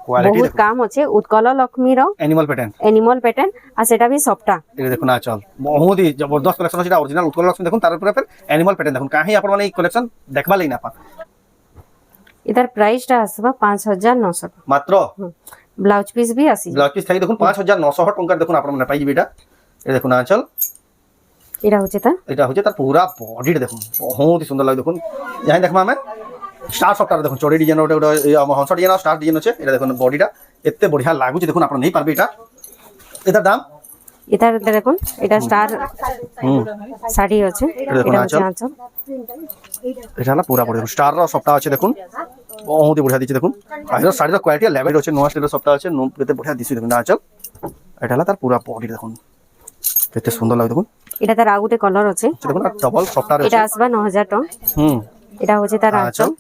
Quality बहुत काम अच्छे उत्कल लक्ष्मी रो एनिमल पैटर्न आ सेटा भी सफ्टा ये देखो ना चल बहुत ही जबरदस्त कलेक्शन अछि ओरिजिनल उत्कल लक्ष्मी देखो तार ऊपर फिर एनिमल पैटर्न देखो काहे आपण माने कलेक्शन देखबा लेना पा इधर प्राइस टा आसबा 5900 मात्र ब्लाउज पीस भी आसी ब्लाउज पीस थाई देखो 5900 टंका देखो आपण माने पाई बेटा ये देखो ना चल एटा होचे तार पूरा बॉडी देखो बहुत ही सुंदर लागे देखो यहां देखमा हमें स्टार सफ्टार देखो चोड़ी डिजाइन ओटे हंस डिजाइन स्टार डिजाइन अछि एटा देखो बॉडीटा एते बढ़िया लागु छै देखो आपण नहीं पारबे एटा एटा दाम इधर देखो एटा स्टार साड़ी अछि एटा होचे आंचल एटा ला पूरा बॉडी स्टार रो सफ्टा अछि देखो बहुत ही बढ़िया दिछि देखो आइरो साड़ी रो क्वालिटी लेवल अछि नोआ स्टाइल सफ्टा अछि नो केते बढ़िया दिछि देखो आंचल एटा ला तार पूरा बॉडी देखो केते सुंदर लागे देखो एटा तार आगुटे कलर अछि देखो ना डबल सफ्टा रे एटा आसबा 9000 टका एटा होचे तार आंचल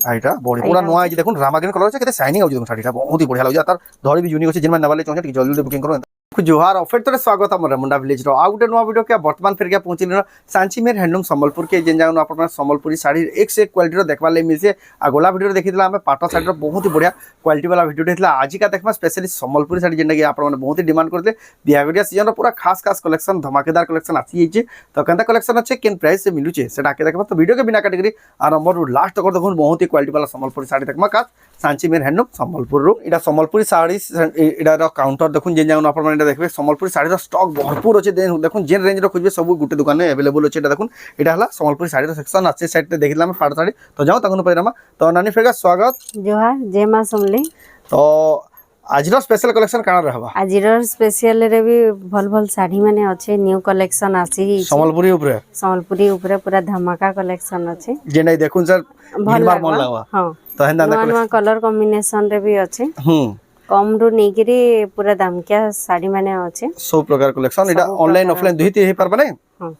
आइटा बॉडी पूरा नोआ आइ देखो रामा ग्रीन कलर छै केते शाइनिंग आउ देखो साड़ीटा बहुत ही बढ़िया लागे तार धड़ी भी यूनिक अछि जिन माने नवाले चाहते कि जल्दी बुकिंग करो जोहार ऑफर तो स्वागत है रेमुंडा विलेज रो आ गुटे नुआ वीडियो के वर्तमान फिर के पहुंची सांची मेर हैंडलूम संबलपुर के जेन जाउन अपन संबलपुरी साड़ी एक से एक क्वालिटी रो देखबा ले मिलसे आ गोला वीडियो देखितला हमें पाटो साड़ी रो बहुत ही बढ़िया क्वालिटी वाला वीडियो देखला आज का देखबा स्पेशली संबलपुरी साड़ी जेन कि अपन माने बहुत ही डिमांड करते बिहाविडिया सीजन रो पूरा खास खास कलेक्शन धमाकेदार कलेक्शन आसी छै तो केनता कलेक्शन अच्छे केन प्राइस से मिलु छै सेटा के देखबा तो वीडियो के बिना कैटेगरी आरंभ रो लास्ट तक देखो बहुत ही क्वालिटी वाला संबलपुरी साड़ी देखबा का सांची मेर हैंडलूम संबलपुर रो इडा संबलपुरी साड़ी इडा रो काउंटर देखुन जेन जाउन अपन माने देखबे संबलपुरी साड़ी रो स्टॉक भरपूर अछि देखुन जेन रेंज रो खोजबे सब गुटे दुकान में अवेलेबल अछि देखुन एटा हला संबलपुरी साड़ी रो सेक्शन अच्छे साइड पे देखिला में पाड़ साड़ी तो जाओ तखन पैरामा तो नानी फेगा स्वागत जोहार जय मां समले तो आज रो स्पेशल कलेक्शन काना रहबा आज रो स्पेशल रे भी भल भल साड़ी माने अच्छे न्यू कलेक्शन आसी संबलपुरी ऊपर पूरा धमाका कलेक्शन अच्छे जे नै देखुन सर भल बार मन लागवा हां तो हेंदा नवा कलर कॉम्बिनेशन रे भी अच्छे कम रु नेगिरी पूरा दाम क्या साड़ी माने अच्छे सब प्रकार कलेक्शन इडा ऑनलाइन ऑफलाइन दुई हे पर बने हां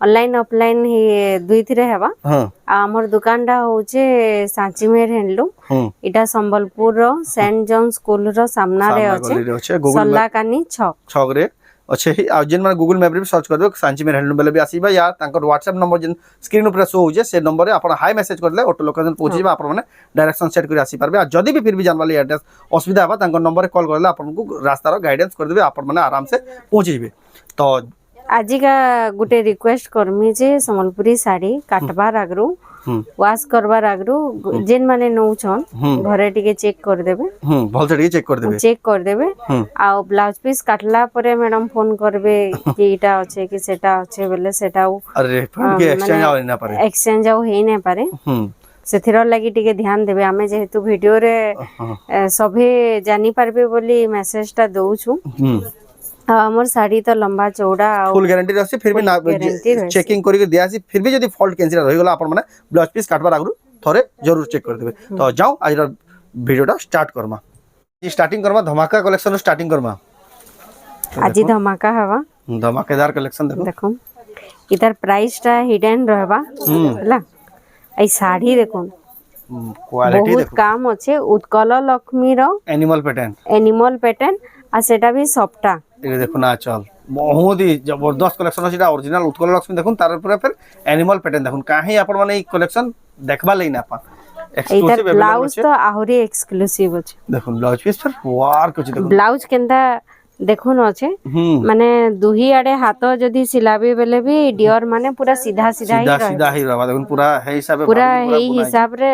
ऑनलाइन ऑफलाइन ही दुई थिरे हेबा हां हमर दुकान डा होचे सांची मेर हैंडलूम इटा संबलपुर रो सेंट जॉन स्कूल रो सामना रे अच्छे सल्लाकानी छक रे अच्छे ही आ जेन माने गूगल मैप रे भी सर्च करबे सांची मेर हैंडलूम बेले भी आसीबा या तांकर व्हाट्सएप नंबर जेन स्क्रीन ऊपर शो होजे से नंबर रे आपण हाई मैसेज करले ऑटो लोकेशन पहुंची बा आपण माने डायरेक्शन सेट करी आसी परबे आ जदी भी फिर भी जानवाली एड्रेस असुविधा बा तांकर नंबर रे कॉल करले आपण को रास्ता रो गाइडेंस कर देबे आपण माने आराम से पहुंची जेबे तो आज का गुटे रिक्वेस्ट करमी जे संबलपुरी साड़ी काटबार आगरू वाश करबार आगरू जेन माने नौछन घरे टिके चेक कर देबे भल से चेक कर देबे आ ब्लाउज पीस काटला परे मैडम फोन करबे कि इटा अच्छे कि सेटा अच्छे बोले सेटा अरे फ्रंट के एक्सचेंज आ ना पारे एक्सचेंज आ हेई ना पारे सेथिरो लागि टिके ध्यान देबे हमें जेहेतु वीडियो रे सभे जानि पारबे बोली मेसेज टा दउछु हमर साड़ी तो लंबा चौड़ा फुल गारंटी रहसी फिर भी ना चेकिंग करी दियासी फिर भी जदी फॉल्ट कैंसिल रहि गेला अपन माने ब्लाउज पीस काटबार आगु थोरे जरूर चेक कर देबे तो जाओ आज वीडियोटा स्टार्ट करमा स्टार्टिंग करमा धमाका कलेक्शन स्टार्टिंग करमा आज धमाका हवा धमाकेदार कलेक्शन देखो इधर प्राइस टा हिडन रहबा हला आई साड़ी देखो क्वालिटी बहुत काम अच्छे उत्कल लक्ष्मी रो एनिमल पैटर्न आ सेटा भी सफ्टा ये देखो ना चल बहुत ही जबरदस्त कलेक्शन अछि ओरिजिनल उत्कल लक्ष्मी देखुन तार ऊपर फिर एनिमल पैटर्न देखुन काहे आपण माने कलेक्शन देखबा लेना पा एक्सक्लूसिव ब्लाउज तो आहुरी एक्सक्लूसिव अछि देखुन ब्लाउज पीस पर वर्क अछि देखुन ब्लाउज केनता देखुन अच्छे माने दुही आडे हाथ जदी सिलाबे बेले भी डियर माने पूरा सीधा ही रहबा देखुन पूरा हे हिसाब रे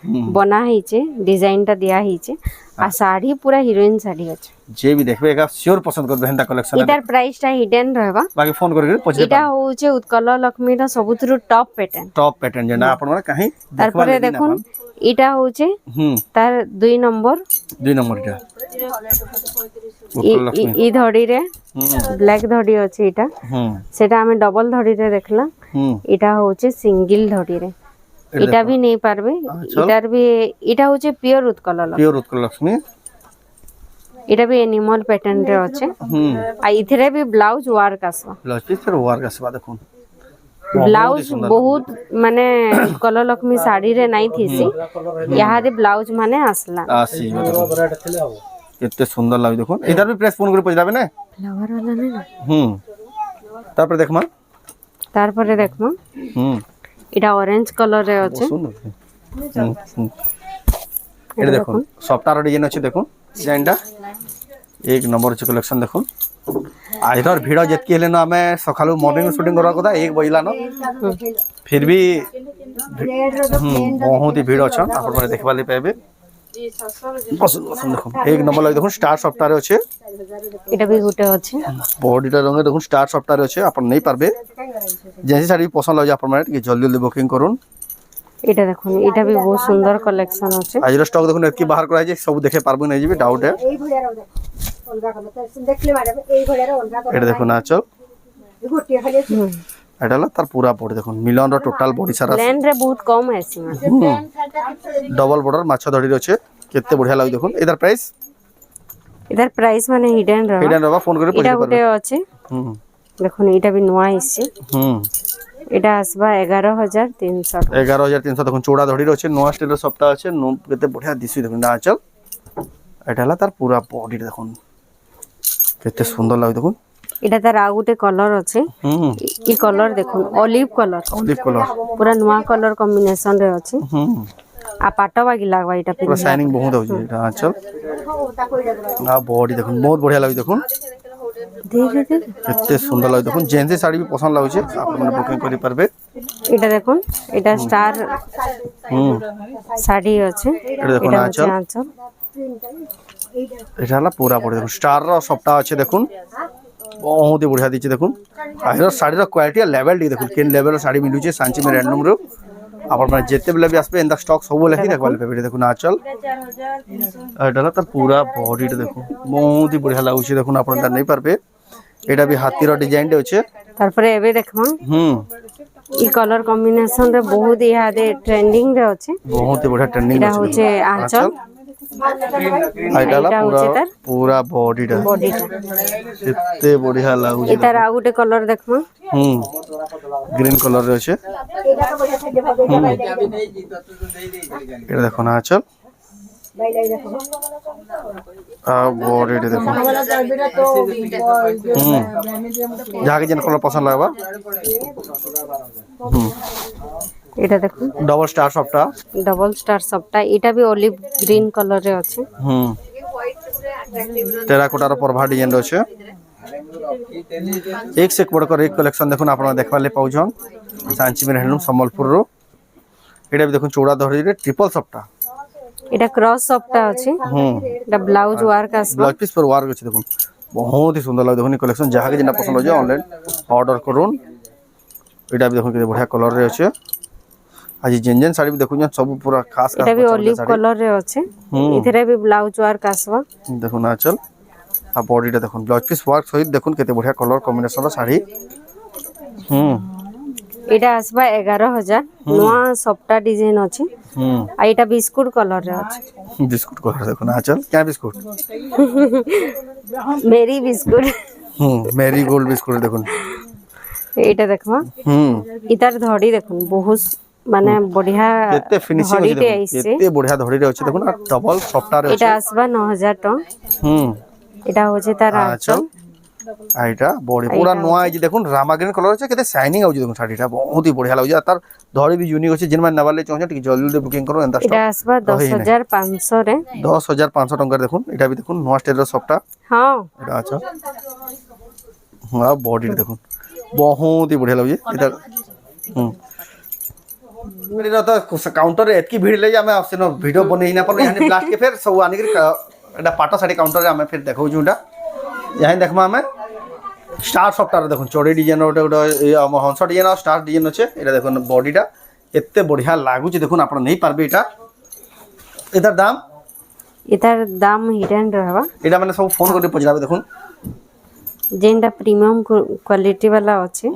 बना हिचे डिजाइन टा दिया हिचे आ साड़ी पूरा हीरोइन साड़ी अछि जे भी देखबे एका श्योर पसंद करबे हेंता कलेक्शन इधर प्राइस टा हिडन रहबा बाकी फोन करके पछे इटा होचे उत्कल लक्ष्मी रा सबुथरु टॉप पैटर्न जेना आपण माने काहे तार परे देखुन इटा होचे तार 2 नंबर इटा ई धड़ी रे ब्लैक धड़ी अछि इटा सेटा हमें डबल धड़ी रे देखला इटा होचे सिंगल धड़ी रे इटा भी नहीं पारबे इधर भी इटा होचे प्योर उत्कल लक्ष्मी इटा भी एनिमल पैटर्न रे अच्छे आ इथरे भी ब्लाउज वर्क आसबा देखुन ब्लाउज बहुत माने उत्कल लक्ष्मी साड़ी रे नहीं थीसी यहाँ दे ब्लाउज माने आसला आसी कितने सुंदर लागे देखो इधर भी प्रेस फोन करे पजराबे ना फ्लावर वाला नहीं तार पर देखमा इटा ऑरेंज कलर रे अच्छे এটা দেখুন সফটার ডিজাইন আছে দেখুন ডিজাইনটা এক নম্বর আছে কালেকশন দেখুন আজর ভিড় যেতকি হেলে না আমি সকালু মর্নিং শুটিং করার কথা 1 বজলানো ফির ভি বহুত ভিড় অছন আপনারা দেখবালি পাইবে পছন্দ দেখুন এক নম্বর লাগে দেখুন স্টার সফটার আছে এটা भी গুটে আছে বডিটা রঙে দেখুন স্টার সফটার আছে আপনারা নেই পারবে যেসি শাড়ি পছন্দ লাগে আপনারা কি জলদি জলদি বুকিং করুন এটা দেখুন এটা भी बहुत সুন্দর কালেকশন আছে আজর স্টক দেখুন কি বাহার করা আছে সব দেখে পারবো না যাবে ডাউট এটা দেখুন আচল এটা হলো তার পুরা বডি দেখুন মিলন র টোটাল বডি সারা প্লেন রে বহুত কম আছে ডবল বর্ডর মাছ ধরি রয়েছে কেতে বঢ়িয়া লাগে দেখুন এটার প্রাইস এটার প্রাইস মানে হিডেন রবা হিডেন রবা ফোন করে এটা পয়সা গুটে পারবে আছে দেখুন এটা भी নয়া আছে এটা আসবা 11300 11300 দেখুন চৌড়া ধরি রয়েছে নোয়া স্টেলের সবটা আছে কেতে বঢ়িয়া দিছি দেখুন না আচল এটা হলো তার পুরা বডি দেখুন কেতে সুন্দর লাগে দেখুন এটা তার আর গুটে কলর আছে এই কলর দেখুন অলিভ কলর পুরা নয়া কলর কম্বিনেশন রে আছে आ पाटा बागी लागवा এটা পুরা শাইনিং বহুত হচ্ছে এটা আচল না বডি দেখুন বহুত বঢ়িয়া লাগে দেখুন ধীরে ধীরে কেতে সুন্দর লাগে দেখুন জেন্সি শাড়ি भी পছন্দ লাগুছে আপনারা বুকিং করি পারবে এটা দেখুন এটা স্টার শাড়ি আছে এটা দেখুন আঁচল এটা হলো পুরা বডি দেখুন স্টার র সবটা আছে দেখুন বহুত বঢ়িয়া দিচ্ছে দেখুন আর শাড়ির কোয়ালিটি আর লেভেল টি দেখুন কেন লেভেল শাড়ি মিলুছে সাঞ্চি মে র্যান্ডম রে আপনারা যেতে বেলা भी আসবে এন্ডা স্টক সব লেখি দেখবালে পেবে দেখুন আচল এটা হলো তার পুরা বডিটা দেখুন বহুত বঢ়িয়া লাগুছে দেখুন আপনারা নেই পারবে এটা भी হাতির ডিজাইনটা আছে তারপরে এবে দেখুন এই কালার কম্বিনেশন রে বহুত ইহাদে ট্রেন্ডিং রে আছে বহুত বঢ়িয়া ট্রেন্ডিং এটা আছে হচ্ছে আঁচল এটা হলো পুরা পুরা বডিটা এতে বঢ়িয়া লাগুছে এটার আর গুটে কলর দেখুন গ্রিন কালার রয়েছে এটা দেখো না আচল বডিটা দেখুন যাকে যেন কালার পছন্দ লাগবা এটা দেখুন ডবল স্টার সবটা ডবল স্টার সবটা এটা भी অলিভ গ্রিন কালার রে আছে টেরাকোটার পরভা ডিজাইন রয়েছে एक से एक बढ़कर एक कलेक्शन देखুন আপনারা দেখবালে পাউছন সাঞ্চি মের হ্যান্ডলুম সম্বলপুর রো এটা भी দেখুন চৌড়া ধরি রে ট্রিপল সবটা এটা ক্রস সবটা আছে এটা ব্লাউজ ওয়ার্ক আসবে ব্লাউজ পিস পর ওয়ার্ক আছে দেখুন বহুত ही সুন্দর লাগে দেখুন কালেকশন যাকে যেটা পছন্দ হয় অনলাইন অর্ডার করুন এটা भी দেখুন কি বঢ়িয়া কালার রে আছে आज जेन जेन साड़ी भी देखुन सब पूरा खास এটা भी অলিভ কালার রে আছে এথরে भी ব্লাউজ ওয়ার্ক আসবা দেখুন আচল আর বডিটা দেখুন ব্লাউজ পিস ওয়ার্ক সহিত দেখুন কেতে বঢ়িয়া কালার কম্বিনেশন শাড়ি এটা আসবা 11000 নয়া সবটা ডিজাইন আছে আর এটা বিস্কুট কালার রে আছে বিস্কুট কালার দেখুন আচল क्या biscuit Marie biscuit Marie gold biscuit দেখুন এটা দেখবা ইতার ধড়ি দেখুন বহুত মানে বঢ়িয়া কেতে ফিনিশিং আছে কেতে বঢ়িয়া ধড়ি রে আছে দেখুন আর ডবল সফটার আছে এটা আসবা 9000 টাকা এটা হচ্ছে তার আঁচল আর এটা বডি পুরা নোয়া এই যে দেখুন রামা গ্রিন কালার আছে কেতে শাইনিং আউছে দেখুন শাড়িটা বহুত বঢ়িয়া লাগুছে আর তার ধড়ি भी यूनिक আছে যেন নেবালে চাইছেন ঠিক জলদি জলদি বুকিং করুন এন্ড এটা আসবা 10500 রে 10500 টাকা দেখুন এটা भी দেখুন নোয়া স্টাইলের সবটা হ্যাঁ এটা আছে হ্যাঁ বডি দেখুন বহুত বঢ়িয়া লাগুছে এটা मेरा तो काउंटर एतकी भीड़ ले आमे आपसे नो वीडियो बने ना पर यानी लास्ट के फिर सब आने के एटा पाटा साड़ी काउंटर रे आमे फिर देखौ जुटा यहां देखमा आमे स्टार सॉफ्टवेयर देखुन चौड़ी डिजाइन ओटा ओटा हंस डिजाइन और स्टार डिजाइन আছে এটা দেখুন বডিটা এতে বঢ়িয়া লাগুছে দেখুন আপনারা নেই পারবে এটার দাম হিডেন रहबा এটা মানে সব ফোন করে পছরাবে দেখুন যেটা প্রিমিয়াম কোয়ালিটি वाला আছে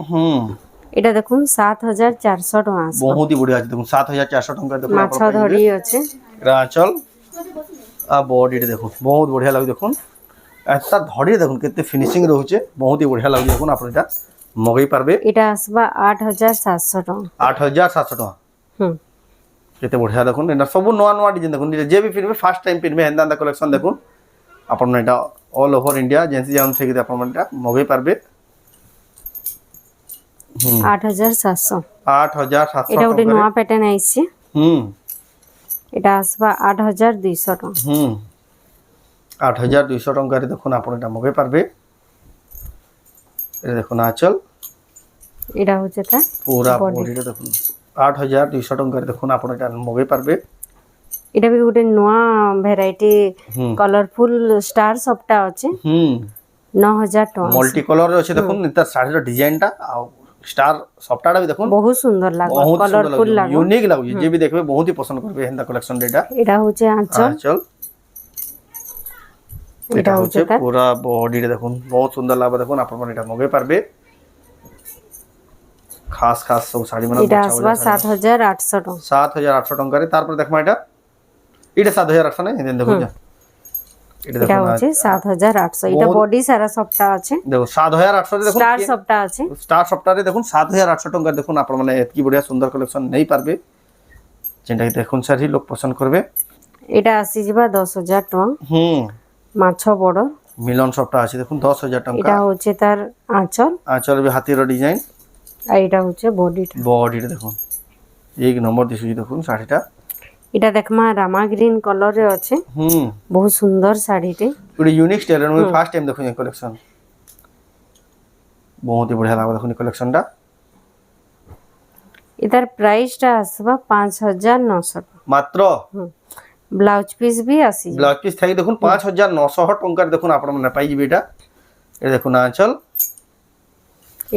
এটা দেখুন 7400 টাকা আছে বহুতই বড় আছে দেখুন 7400 টাকা দেখুন মাছ ধরি আছে এটা আঁচল আর বডিটা দেখুন বহুত বঢ়িয়া লাগে দেখুন এত ধরি দেখুন কেতে ফিনিশিং রହୁছে বহুতই বঢ়িয়া লাগে দেখুন আপনারা এটা মগাই পারবে এটা আসবা 8700 টাকা 8700 টাকা কেতে বঢ়িয়া দেখুন এটা সব নয়া নয়া ডিজাইন দেখুন যে भी फिरবে ফার্স্ট টাইম फिरবে হেন্দা কালেকশন দেখুন আপনারা এটা অল ওভার ইন্ডিয়া জেন্সি জান থেকে আপনারা এটা মগাই পারবে 8700 8700 এটা ওটা নয়া প্যাটার্ন আইছে এটা আসবা 8200 টাকা। 8200 টঙ্কারে দেখুন আপনি এটা মগাই পারবে। এটা দেখুন আঁচল, এটা হচ্ছে তার পুরা body। বডিটা দেখুন 8200 টঙ্কারে দেখুন আপনি এটা মগাই পারবে। এটা ବି ଗୋଟେ ନୂଆ ଭେରାଇଟି হুম କଲରଫୁଲ ଷ୍ଟାର ସବଟା ଅଛି হুম 9000 ଟଙ୍କା। মল্টি কলর আছে দেখুন তার শাড়ির ডিজাইনটা আর স্টার সফটাটা भी দেখুন ବହୁତ ସୁନ୍ଦର ଲାଗିବ ବହୁତ ସୁନ୍ଦর କଲରଫୁଲ ଲାଗୁଛି, ଲାଗିବ। ୟୁନିକ୍ ଲାଗୁଛି, ଯିଏ ବି ଦେଖିବେ ବହୁତ ହି ପସନ୍ଦ କରିବେ ହେନ୍ତା କଲେକ୍ସନ ଏଟା। এটা হচ্ছে আঁচল, আঁচল, এটা এটা হচ্ছে হচ্ছে তার পুরা বডিটা দেখুন বহুত সুন্দর লাগবে দেখুন আপনারা এটা মগাই পারবে। খাস খাস সব শাড়ি মানে এটা আসবা 7800 ଟଙ୍କା। 7800 টঙ্কারে। তারপরে দেখমা এটা 7800 না এদিন দেখুন যা এটা এটা দেখুন হচ্ছে 7800। এটা বডি সারা সবটা আছে, দেখো 7800 রে দেখুন স্টার সবটা আছে। স্টার সফটারে দেখুন 7800 টঙ্কা দেখুন আপনারা মানে এতকি বড়িয়া সুন্দর কালেকশন নেই পারবে, যেটা দেখুন শাড়ি লোক পছন্দ করবে। এটা আসিଯିବା 10000 ଟଙ୍କା। মাছ বড় মিলন সফটা আছে দেখুন 10000 টাকা। এটা হচ্ছে তার আঁচল, আঁচল भी হাতির ডিজাইন, আর এটা হচ্ছে বডিটা। বডিটা দেখুন এক নম্বর দিশুছি দেখুন শাড়িটা। এটা দেখমা রামা গ্রিন কলরে আছে, বহুত সুন্দর শাড়িতে। পুরো ইউনিক স্টাইলের আমি ফার্স্ট টাইম দেখুন এই কালেকশন, বহুত হি বঢ়িয়া লাগবে দেখুন এই কালেকশনটা। এটার প্রাইসটা আসবা 5900 টাকা মাত্র। ব্লাউজ পিস भी আসি। ব্লাউজ পিস থাকি দেখুন 5900 টঙ্কার দেখুন আপনারা মানে পাইবে এটা। এটা দেখুন আঁচল,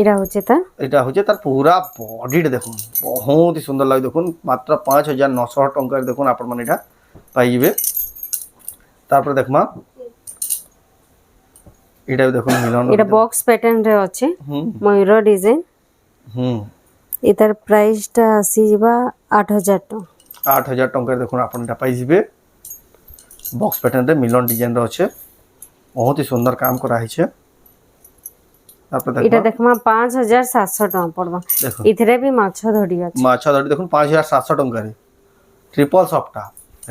এটা হচ্ছে তার এটা হচ্ছে তার পুরা বডিটা দেখুন বহুত হি সুন্দর লাগে দেখুন মাত্র 5900 টঙ্কার দেখুন আপনারা মানে এটা পাইবে। তারপরে দেখমা এটা দেখুন মিলন, এটা বক্স প্যাটার্ন রে আছে, ময়ূর ডিজাইন। এটার প্রাইসটা আসিଯିବା 8000 টাকা। 8000 টঙ্কার দেখুন আপনারা এটা পাইবে। বক্স প্যাটার্নরে মিলন ডিজাইন আছে, বহুত হি সুন্দর কাম করা হয়েছে। তারপরে এটা দেখুন দেখমা 5700 টাকা পড়বা। দেখুন এথরে भी মাছ ধরি আছে। মাছ ধরি দেখুন 5700 টঙ্কারে ট্রিপল সফটা।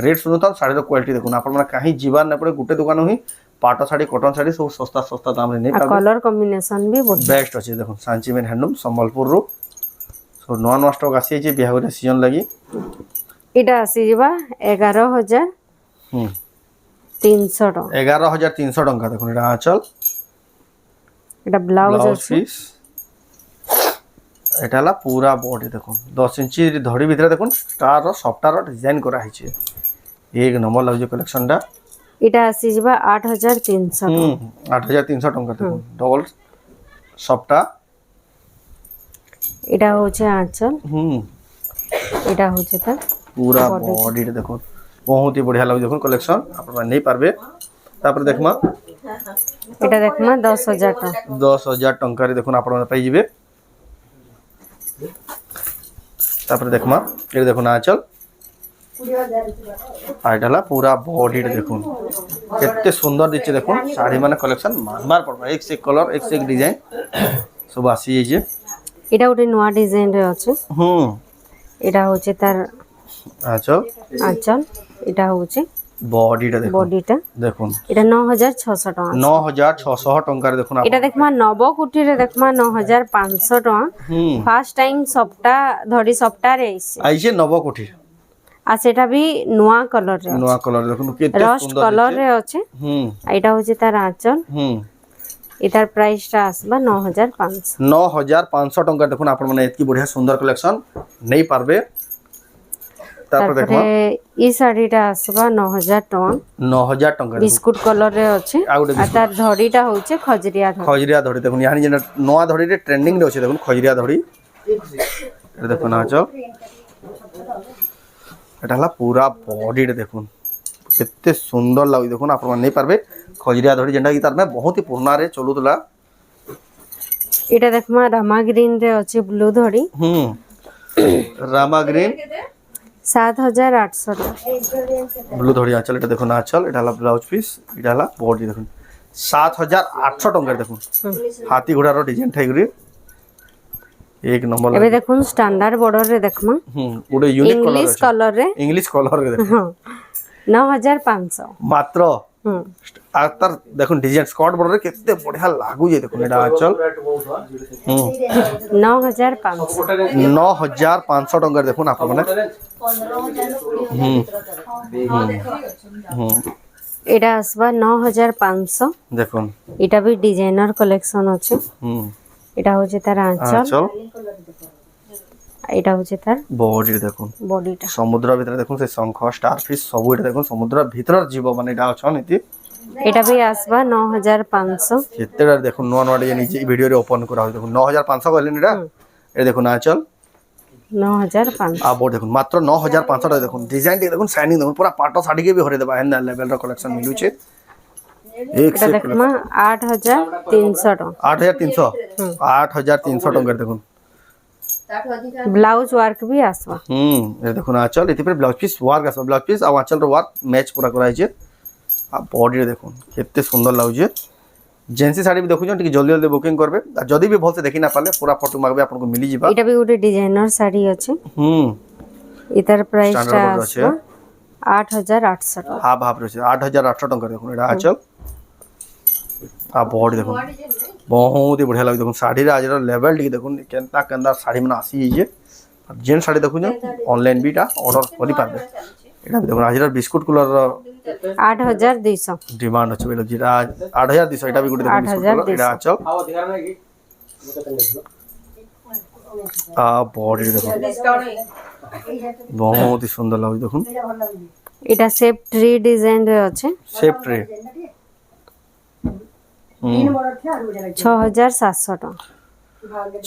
রেট শুনুন তো শাড়ির কোয়ালিটি দেখুন আপনারা কাহি ଯିବାର না পড়ে গোটে দোকান হি পাট শাড়ি কটন শাড়ি সব সস্তা সস্তা দামে নেই আর কালার কম্বিনেশন भी বহুত বেস্ট আছে দেখুন। সাঞ্চিমেন হ্যান্ডলুম সম্বলপুর রু সো নয়া নয়া স্টক আসি আছে বিয়াহ সিজন লাগি। এটা আসিଯିବା 11300 টাকা। 11300 টঙ্কা দেখুন এটা আঁচল, এটা ব্লাউজ ব্লাউজ আছে। পিস, এটা হলা পুরা বডি দেখুন 10 ইঞ্চি ধড়ি ভিতরে দেখুন স্টার সফটার ডিজাইন করা হয়েছে, এক নম্বর লাগুছে কালেকশনটা। এটা আসিଯିବା 8300 টাকা। 8300 টঙ্কা দেখুন ডবল সফটা। এটা হচ্ছে আঁচল, এটা হচ্ছে তার পুরা বডিটা দেখুন বহুত হি বঢ়িয়া লাগুছে দেখুন কালেকশন আপনারা নেই পারবে। তারপরে দেখমা এটা দেখমা 10000 টাকা। 10000 টঙ্কারে দেখুন আপনারা পাইবে। তারপরে দেখমা এটা দেখুন আঁচল, আর এটা হলা পুরা বডিটা দেখুন কেতে সুন্দর দিচ্ছে দেখুন শাড়ি মানে কালেকশন মানবার পড়বা এক সে কলর এক সে ডিজাইন সব আসি যাইছে। এটা ଗୋଟେ নয়া ডিজাইন রে আছে। এটা হচ্ছে তার আঁচল, আঁচল, এটা হচ্ছে বডিটা দেখুন বডিটা দেখুন। এটা 9600 টাকা। 9600 টঙ্কারে দেখুন এটা দেখমা নবকুটিরে দেখমা 9500 টাকা। ফার্স্ট টাইম সবটা ধরি সবটারে আইছে আইছে নবকোঠি। আর সেটা भी নয়া কলর রে নয়া কলর দেখুন কেতে রস্ট সুন্দর কলর দিচ্ছে। রে আছে। আর এটা হচ্ছে তার আঁচল, এটার প্রাইসটা আসবা 9500। 9500 টঙ্কা দেখুন আপনার মানে এতকি বঢ়িয়া সুন্দর কালেকশন নেই পারবে। তারপরে দেখো তারপরে এই শাড়িটা আসবা 9000 টাকা। 9000 টঙ্কা বিস্কুট কলর রে আছে। আর গোটে আর তার ধড়িটা হচ্ছে খজরিয়া ধড়ি। খজরিয়া ধড়ি দেখুন ইয়ানি যেটা নয়া ধড়িরে ট্রেন্ডিং রে আছে দেখুন খজরিয়া ধড়ি। এটা দেখুন আঁচল, এটা হলা পুরা বডিটা দেখুন কেতে সুন্দর লাগুছে দেখুন আপনারা নেই পারবে। খজরিয়া ধড়ি যেটা কি তার মানে বহুত হি পুরনা রে চলুতলা। এটা দেখমা রামা গ্রিন রে আছে ব্লু ধড়ি। রামা গ্রিন 7800 টাকা। ব্লু ধড়ি আঁচল, এটা দেখুন আঁচল, এটা হলা ব্লাউজ পিস, এটা হলা বডি দেখুন 7800 টঙ্কার দেখুন হাতি ঘোড়ার ডিজাইন ঠাইগুড়ি এক নম্বর। এবে দেখুন স্ট্যান্ডার্ড বর্ডর রে দেখমা গোটে ইউনিক কলর ইংলিশ আছে, কলর রে ইংলিশ কলর রে দেখুন 9500 মাত্র। আর তার দেখুন ডিজাইন স্কট বর্ডারে কেতে বঢ়িয়া লাগুছে দেখুন এটা আঁচল। 9500 9500 টঙ্কার দেখুন আপনার মানে এটা আসবা 9500 দেখুন এটা भी ডিজাইনার কালেকশন আছে এটা হচ্ছে তার আঁচল আঁচল এটা হচ্ছে তার বডি দেখুন বডিটা সমুদ্র ভিতরে দেখুন সেই শঙ্খ স্টার ফিশ সবু এটা দেখুন সমুদ্র ভিতরের জীব মানে এটা অছন এটি এটা भी আসবা 9500 কেতেটা দেখুন নন ওয়ার্ড নিজে ভিডিওরে ওপেন করা হয় দেখুন 9500 কইলেন এটা দেখুন আঁচল 9500 আর বোর্ড দেখুন মাত্র 9500 টাকা দেখুন ডিজাইনটি দেখুন শাইনিং দেখুন পুরা পাটো শাড়ি কে भी হরে দেবা এন্ড লেভেলর কালেকশন মিলুছে এক এটা से দেখমা 8300 টাকা 8300 8300 টাকা দেখুন ব্লাউজ ওয়ার্ক भी আসবা এটা দেখুন আঁচল এতে পরে ব্লাউজ পিস ওয়ার্ক আসবা ব্লাউজ পিস আর আঁচলর ওয়ার্ক ম্যাচ পুরা করা হয়েছে আর বডি দেখুন কেতে সুন্দর লাগুছে জেন্সি শাড়ি भी দেখুছেন টিকে জলদি জলদি বুকিং করবে আর যদি भी ভলসে দেখি না পারলে পুরা ফটো মাগবে আপনাকে মিলি যাবা এটা भी গোটে ডিজাইনার শাড়ি আছে এটার প্রাইসটা স্ট্যান্ডার্ড আছে আসবা 8800 টাকা হাফ হাফ রয়েছে 8800 টাকা দেখুন এটা আঁচল আর বডি দেখুন বহুত হি বঢ়িয়া লাগে দেখুন শাড়ির আজর লেভেল টিকে দেখুন কেনতা কেনতা শাড়ি মানে আসি যাইছে আর যেন শাড়ি দেখুন অনলাইন বিটা অর্ডর করি পারবে এটা দেখুন আজর বিস্কুট কালার 8200 ডিমান্ড আছে বেলো যেটা 8200 এটা भी গুটি দেখুন বিস্কুট কালার এটা আঁচল আ বডি দেখুন বহুত হি সুন্দর লাগে দেখুন এটা শেপ ট্রি ডিজাইন রে আছে শেপ ট্রে 6700 টাকা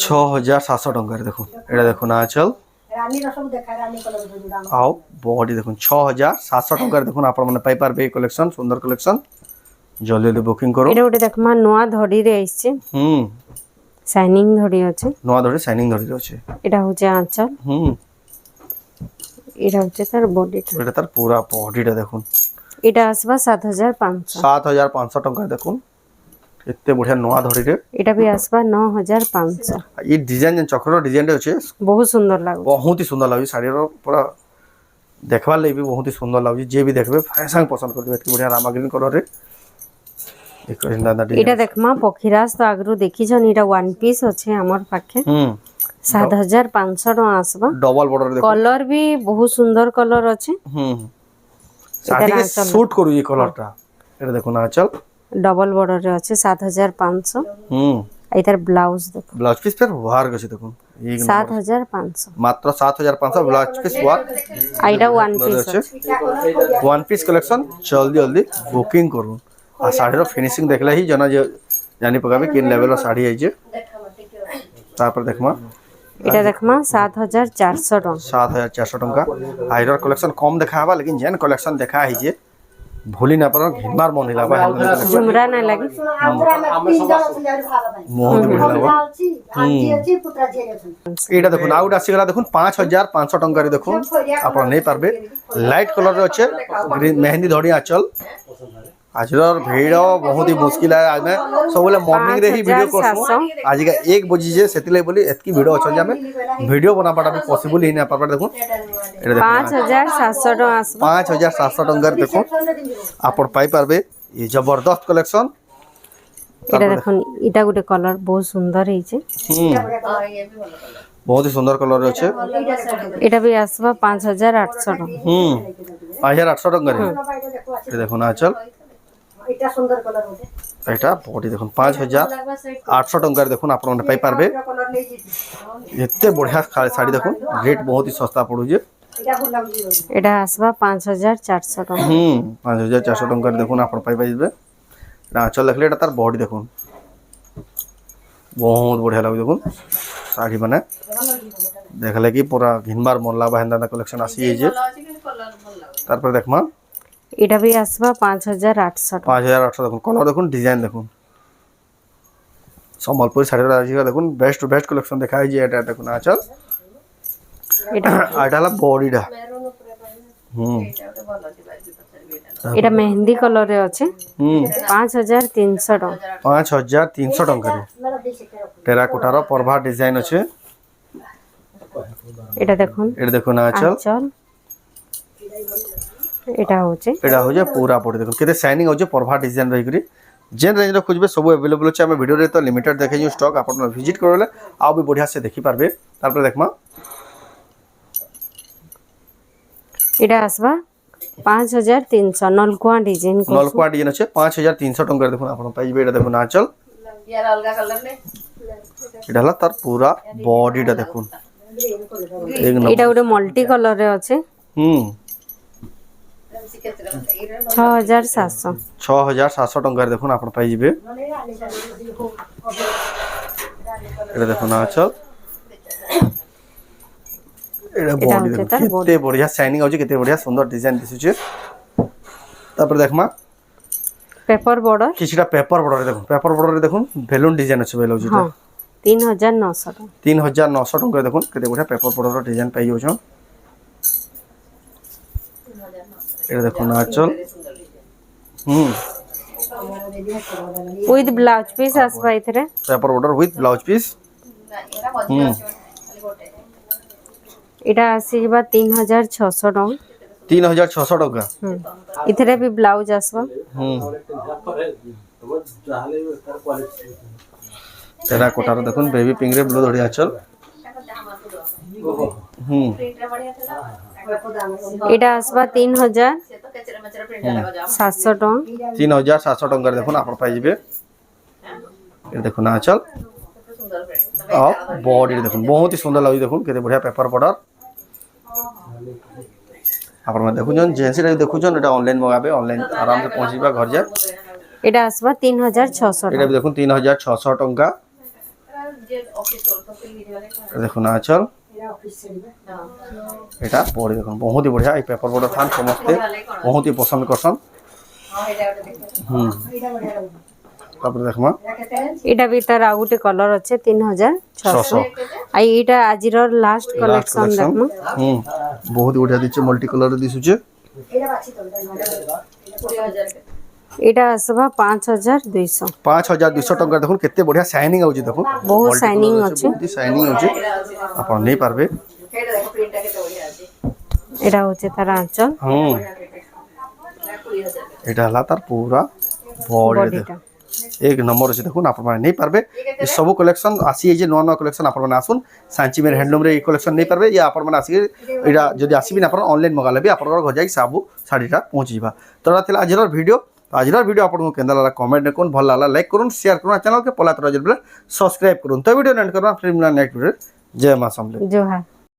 6700 টাকা দেখুন এটা দেখুন আঁচল আও বডি দেখুন 6700 টাকা দেখুন আপনার মানে পাই পারবে এই কালেকশন সুন্দর কালেকশন জলদি জলদি বুকিং করো এটা ওটা দেখমা নোয়া ধরি রে আইছে শাইনিং ধরি আছে নোয়া ধরে শাইনিং ধরে আছে এটা হচ্ছে আঁচল এটা হচ্ছে তার বডিটা এটা তার পুরা বডিটা দেখুন এটা আসবা 7500 7500 টাকা দেখুন এতে বঢ়িয়া নোয়া ধরি রে এটা भी আসবা 9500 এই ডিজাইন যেন চক্র ডিজাইনটা আছে বহুত সুন্দর লাগবে বহুত হি সুন্দর লাগুছে শাড়ির পুরা দেখবার লাগি বহুত হি সুন্দর লাগুছে যে भी দেখবে ফ্যাশন পছন্দ করবে এত বঢ়িয়া রামা গ্রিন কালারে দেখো দাদা এটা দেখমা পখিরাজ তো আগরু দেখিছন এটা ওয়ান পিস আছে আমার পাখে 7500 টাকা আসবা ডবল বর্ডার দেখো কলর भी বহুত সুন্দর কলর আছে শাড়িকে স্যুট করু এই কালারটা এটা দেখুন আঁচল ডবল বর্ডারে আছে 7500 এটার ব্লাউজ দেখো ব্লাউজ পিস पर ওয়ার্ক আছে দেখুন 7500 মাত্র 7500 ব্লাউজ পিস ওয়ার্ক এটা ওয়ান পিস আছে ওয়ান পিস কালেকশন জলদি জলদি বুকিং করুন আর শাড়ির ফিনিশিং দেখলে হি জানা যে জানি পকাবে কি লেভেলর শাড়ি আইছে তারপর দেখমা এটা দেখমা 7400 টাকা 7400 টাকা আইরর কালেকশন কম দেখা হবা लेकिन जेन कलेक्शन देखा है भूली ना पर घिनबार मन हिला बा झुमरा ना लगे मोह हिला एटा देखुन आउट आसी गला देखुन 5500 टंका रे देखुन आपण नै पारबे लाइट कलर रे अछि ग्रीन मेहंदी धड़ी आचल आजर भिड़ बहुत ही मुश्किल है आज मैं सबले मॉर्निंग रे ही वीडियो करसु आज का 1 बजे जे सेतिले बोली एतकी वीडियो अछि जे हमें वीडियो बनाबाटा भी पॉसिबल ही ना पारबा देखुन एटा देखुन 5700 टाका आसबा 5700 टंका रे देखुन आपण पाई पारबे ये जबरदस्त कलेक्शन এটা দেখুন এটা গোটে কলর বহুত সুন্দর হইছে बहुत ही सुंदर कलर আছে এটা भी আসবা 5800 টাকা 5800 টাকা রে এটা দেখুন আচল এটা সুন্দর কলর আছে এটা বডি দেখুন 5800 টাকা দেখুন আপন মানে পাই পারবে এতে বঢ়িয়া শাড়ি দেখুন রেট বহুত হি সস্তা পড়ুছে এটা আসবা 5400 টাকা 5400 টাকা দেখুন আপন পাই পাইবে না আচল দেখলে এটা তার বডি দেখুন বহুত বঢ়িয়া লাগে দেখুন শাড়ি মানে দেখলে কি পুরা ঘিনবার মন লাগবা হেন্দা কালেকশন আসি এই যে তারপর দেখমা এটা भी আসবা 5800 টাকা 5800 দেখুন কলর দেখুন ডিজাইন দেখুন সম্বলপুর শাড়ির আজিকা দেখুন বেস্ট টু বেস্ট কালেকশন দেখাই যে এটা দেখুন আচল এটা এটা হলো বডিটা এটা মেহেন্দি কলরে আছে 5300 টাকা 5300 টাকা রে টেরাকোটার পরভা ডিজাইন আছে এটা দেখুন আচল এটা হচ্ছে পুরা বডি দেখুন কেতে শাইনিং হচ্ছে পরভা ডিজাইন রই করি जेन रेंज रे खोजबे सब अवेलेबल আছে আমি ভিডিও রে তো লিমিটেড দেখাই যে স্টক আপনারা ভিজিট করলে আও भी बढ़िया से देखि पारबे তারপর দেখমা এটা আসবা 5300 নলকুয়া ডিজাইন নলকুয়া ডিজাইন আছে 5300 টাকা দেখুন আপন পাইবে এটা দেখুন আঁচল এটা হলো তার পুরা বডিটা দেখুন এক নম্বর এটা ଗୋଟେ মল্টি কলর রে আছে হুম 6700 6700 টাকা দেখুন আপন পাইবে এটা দেখুন আঁচল এটা বডি হচ্ছে দেখুন তার body। কেতে বঢ়িয়া শাইনিং আছে কেতে বঢ়িয়া সুন্দর ডিজাইন দিসুছে তারপরে দেখমা পেপার বর্ডর কিছুটা পেপার বর্ডরে দেখুন পেপার বর্ডরে দেখুন বেলুন ডিজাইন আছে বেলুন যেটা হ্যাঁ 3900 টাকা 3900 টাকা দেখুন কেতে বঢ়িয়া পেপার বর্ডর ডিজাইন পাই যাଉଛ এটা দেখুন আঁচল হুম উইথ ব্লাউজ পিস আসবা এথরে paper border with blouse piece হুম এটা আসিবা 3600 টাকা 3600 টাকা এথরে भी ব্লাউজ আসবা হুম তেরা কোটার দেখুন বেবি পিঙ্ক রে ব্লু ধড়ি আঁচল হুম এটা আসবা 3700 টাকা 3700 টাকা দেখুন আপন পাই যাবে এটা দেখুন আঁচল আর বডি দেখুন বহুত হি সুন্দর লাগুଛି দেখুন কেতে বঢ়িয়া পেপার বর্ডর আপন মানে দেখুন জেন্সি রে দেখুন এটা অনলাইন মগাবে অনলাইন আরাম সে পৌঁছিবা ঘর যা এটা আসবা 3600 এটা টাকা দেখুন 3600 টাকা দেখুন আঁচল এটা বডি দেখুন বহুত হি বঢ়িয়া এই পেপার বর্ডর থান সমস্তে বহুত হি পছন্দ করছন হুম তারপরে দেখমা এটা भी তার আর ଗୋଟେ কলর আছে 3600 আই এটা আজির লাস্ট কালেকশন দেখমু হুম বহুত বঢ়িয়া দিচ্ছে মাল্টি কালার দিছুছে এটা আসবা 5200 5200 টাকা দেখুন কেতে বঢ়িয়া শাইনিং আউছি দেখুন বহুত শাইনিং আছে বহুত শাইনিং আউছি আপন নেই পারবে এটা হচ্ছে তার আঁচল হুম এটা হলা তার পুরা বডি বডিটা এক নম্বর আছে দেখুন আপন মানে নেই পারবে এই সব কালেকশন আসি এই যে নয়া নয়া কালেকশন আপন মানে আসুন সাঞ্চি মের হ্যান্ডলুম রে এই কালেকশন নেই পারবে ইয়া আপন মানে আসি এটা যদি আসিবি না আপন অনলাইন মগালে বি আপন ঘর যাই সাবু শাড়িটা পৌঁছিবা তোরা তেলা আজর ভিডিও আজর ভিডিও আপন কেন্দা লাগলা কমেন্ট করুন ভাল লাগলা লাইক করুন শেয়ার করুন চ্যানেল কে পলা তোরা জলবে সবস্ক্রাইব করুন তো ভিডিও এন্ড করুন ফির মিলা নেক্সট ভিডিও জয় মা সমলে জোহার